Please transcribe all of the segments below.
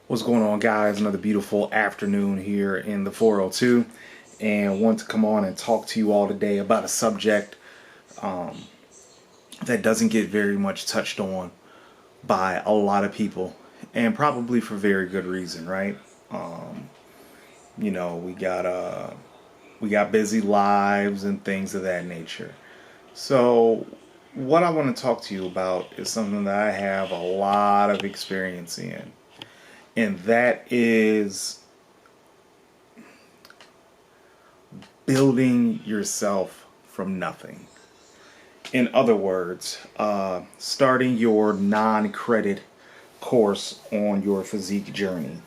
What's going on, guys? Another beautiful afternoon here in the 402, and want to come on and talk to you all today about a subject that doesn't get very much touched on by a lot of people, and probably for very good reason, right? You know, we got busy lives and things of that nature. So, what I want to talk to you about is something that I have a lot of experience in, and that is building yourself from nothing. In other words, starting your non-credit course on your physique journey.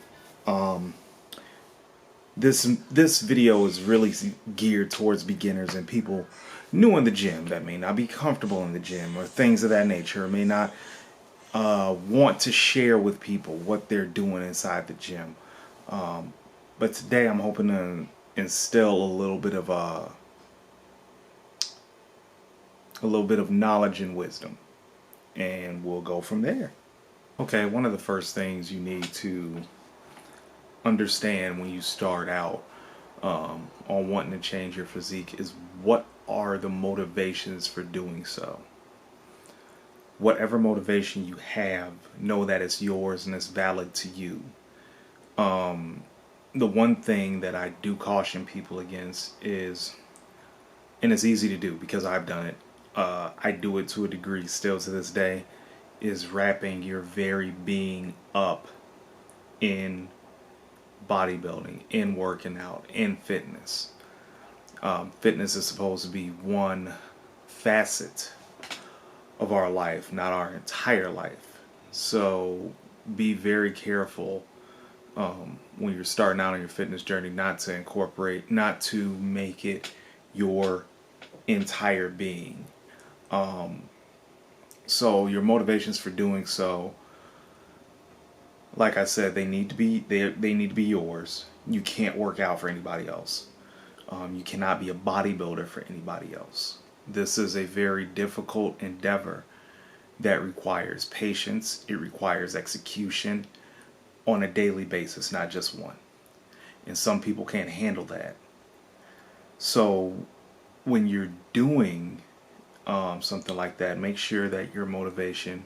This video is really geared towards beginners and people new in the gym that may not be comfortable in the gym or things of that nature, or may not want to share with people what they're doing inside the gym. But today I'm hoping to instill a little bit of knowledge and wisdom, and we'll go from there. Okay, one of the first things you need to understand when you start out on wanting to change your physique is what are the motivations for doing so. Whatever motivation you have, know that it's yours and it's valid to you. The one thing that I do caution people against is, and it's easy to do because I've done it, I do it to a degree still to this day, is wrapping your very being up in bodybuilding, in working out, in fitness. Fitness is supposed to be one facet of our life, not our entire life. So be very careful when you're starting out on your fitness journey not to make it your entire being. So your motivations for doing so, like I said, they need to be yours. You can't work out for anybody else. You cannot be a bodybuilder for anybody else. This is a very difficult endeavor that requires patience. It requires execution on a daily basis, not just one. And some people can't handle that. So when you're doing something like that, make sure that your motivation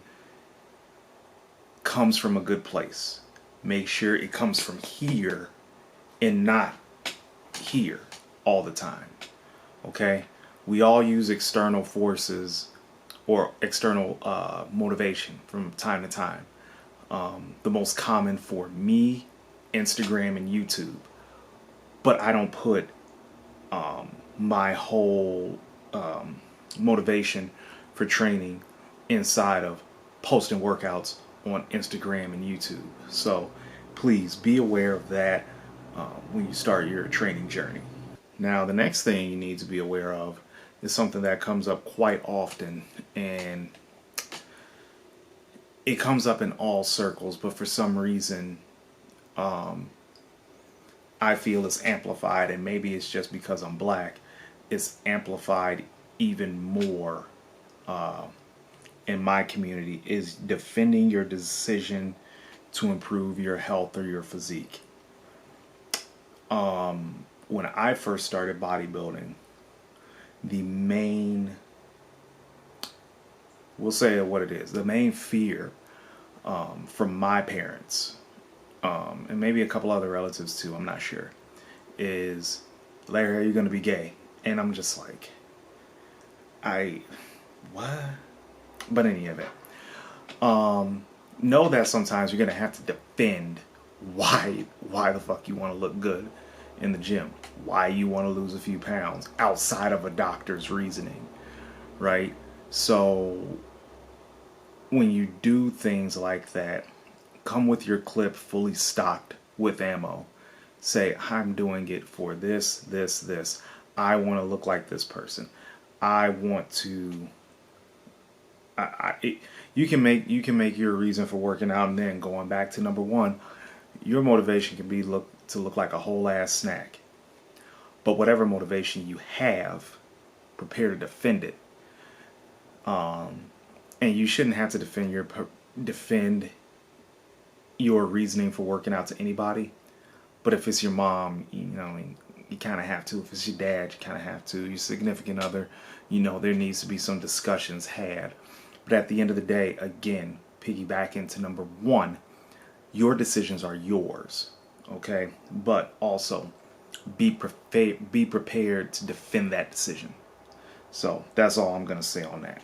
comes from a good place. Make sure it comes from here and not here all the time. Okay? We all use external forces or external motivation from time to time. The most common for me, Instagram and YouTube. But I don't put my whole motivation for training inside of posting workouts on Instagram and YouTube. So please be aware of that when you start your training journey. Now, the next thing you need to be aware of is something that comes up quite often, and it comes up in all circles, but for some reason I feel it's amplified, and maybe it's just because I'm black, it's amplified even more in my community, is defending your decision to improve your health or your physique. When I first started bodybuilding, the main, we'll say what it is, the main fear from my parents, and maybe a couple other relatives too, I'm not sure, is, Larry, are you going to be gay? And I'm just like, what? But any of it. Know that sometimes you're going to have to defend why the fuck you want to look good in the gym, why you want to lose a few pounds outside of a doctor's reasoning, right? So when you do things like that, come with your clip fully stocked with ammo. Say, I'm doing it for this, this, this. I want to look like this person. I want to. You can make your reason for working out, and then going back to number one, your motivation can be to look like a whole ass snack. But whatever motivation you have, prepare to defend it. And you shouldn't have to defend your reasoning for working out to anybody. But if it's your mom, you kind of have to. If it's your dad, you kind of have to. Your significant other, there needs to be some discussions had. But at the end of the day, again, piggyback into number one, your decisions are yours, okay? But also, be prepared to defend that decision. So that's all I'm going to say on that.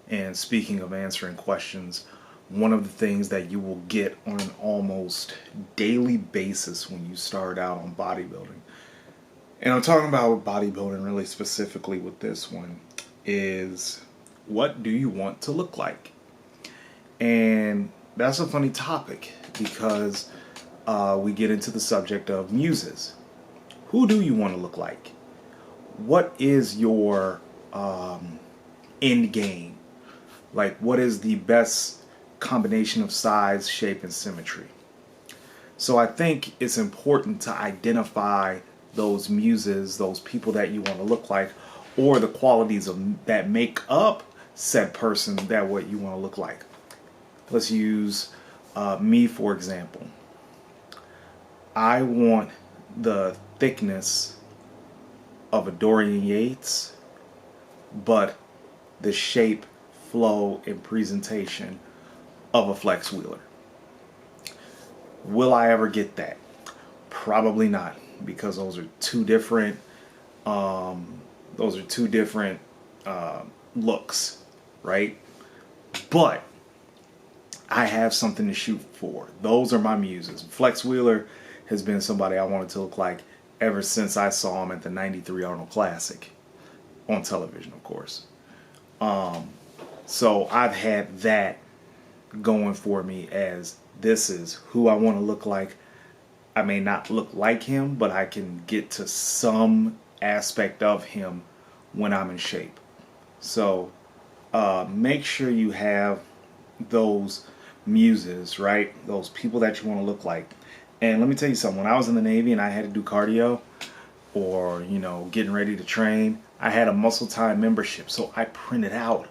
And speaking of answering questions, one of the things that you will get on an almost daily basis when you start out on bodybuilding, and I'm talking about bodybuilding really specifically with this one, is what do you want to look like? And that's a funny topic because we get into the subject of muses. Who do you want to look like? What is your end game? Like, what is the best combination of size, shape, and symmetry? So I think it's important to identify those muses, those people that you want to look like, or the qualities that make up said person that what you want to look like. Let's use me for example. I want the thickness of a Dorian Yates, but the shape, flow, and presentation of a Flex Wheeler. Will I ever get that? Probably not, because those are two different looks, right? But I have something to shoot for. Those are my muses. Flex Wheeler has been somebody I wanted to look like ever since I saw him at the '93 Arnold Classic on television, of course. So I've had that going for me as this is who I want to look like. I may not look like him, but I can get to some aspect of him when I'm in shape. So make sure you have those muses, right? Those people that you want to look like. And let me tell you something. When I was in the Navy and I had to do cardio or, getting ready to train, I had a Muscle Time membership. So I printed out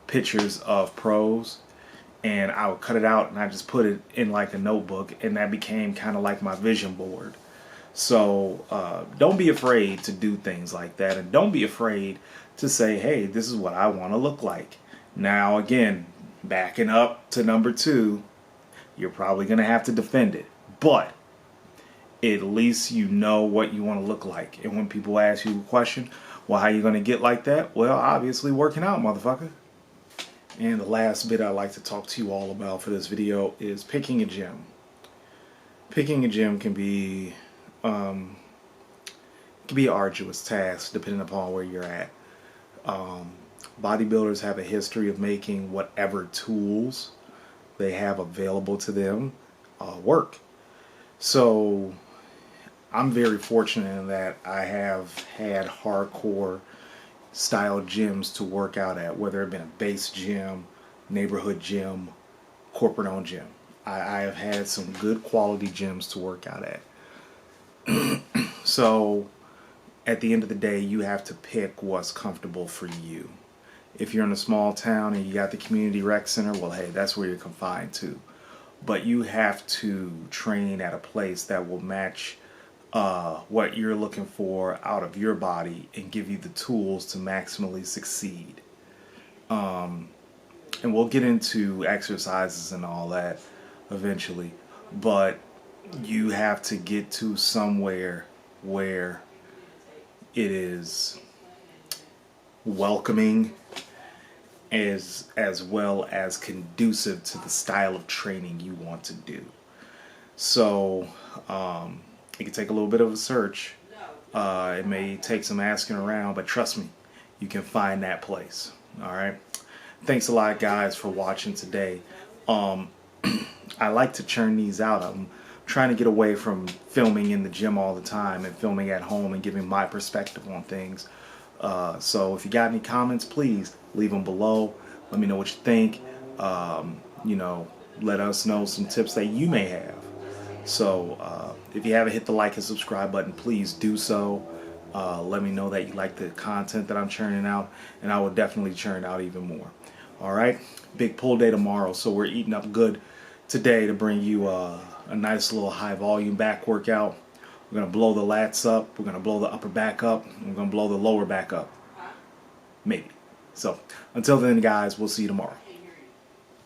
pictures of pros and I would cut it out and I just put it in like a notebook, and that became kind of like my vision board. So don't be afraid to do things like that, and don't be afraid to say, hey, this is what I want to look like. Now again, backing up to number two, you're probably going to have to defend it, but at least you know what you want to look like. And when people ask you a question, well, how are you going to get like that? Well, obviously working out, motherfucker. And the last bit I'd like to talk to you all about for this video is picking a gym. Picking a gym can be an arduous task depending upon where you're at. Bodybuilders have a history of making whatever tools they have available to them work. So I'm very fortunate in that I have had hardcore style gyms to work out at, whether it been a base gym, neighborhood gym, corporate owned gym. I have had some good quality gyms to work out at. So at the end of the day, you have to pick what's comfortable for you. If you're in a small town and you got the community rec center, well, hey, that's where you're confined to. But you have to train at a place that will match what you're looking for out of your body and give you the tools to maximally succeed. And we'll get into exercises and all that eventually, but you have to get to somewhere where it is welcoming as well as conducive to the style of training you want to do. So it can take a little bit of a search. It may take some asking around, but trust me, you can find that place. All right. Thanks a lot, guys, for watching today. I like to churn these out. I'm trying to get away from filming in the gym all the time and filming at home and giving my perspective on things. So if you got any comments, please leave them below. Let me know what you think. Let us know some tips that you may have. So if you haven't hit the like and subscribe button, please do so. Let me know that you like the content that I'm churning out, and I will definitely churn out even more. All right, big pull day tomorrow, so we're eating up good. today to bring you a nice little high volume back workout. We're going to blow the lats up. We're going to blow the upper back up. We're going to blow the lower back up. Maybe. So until then, guys, we'll see you tomorrow.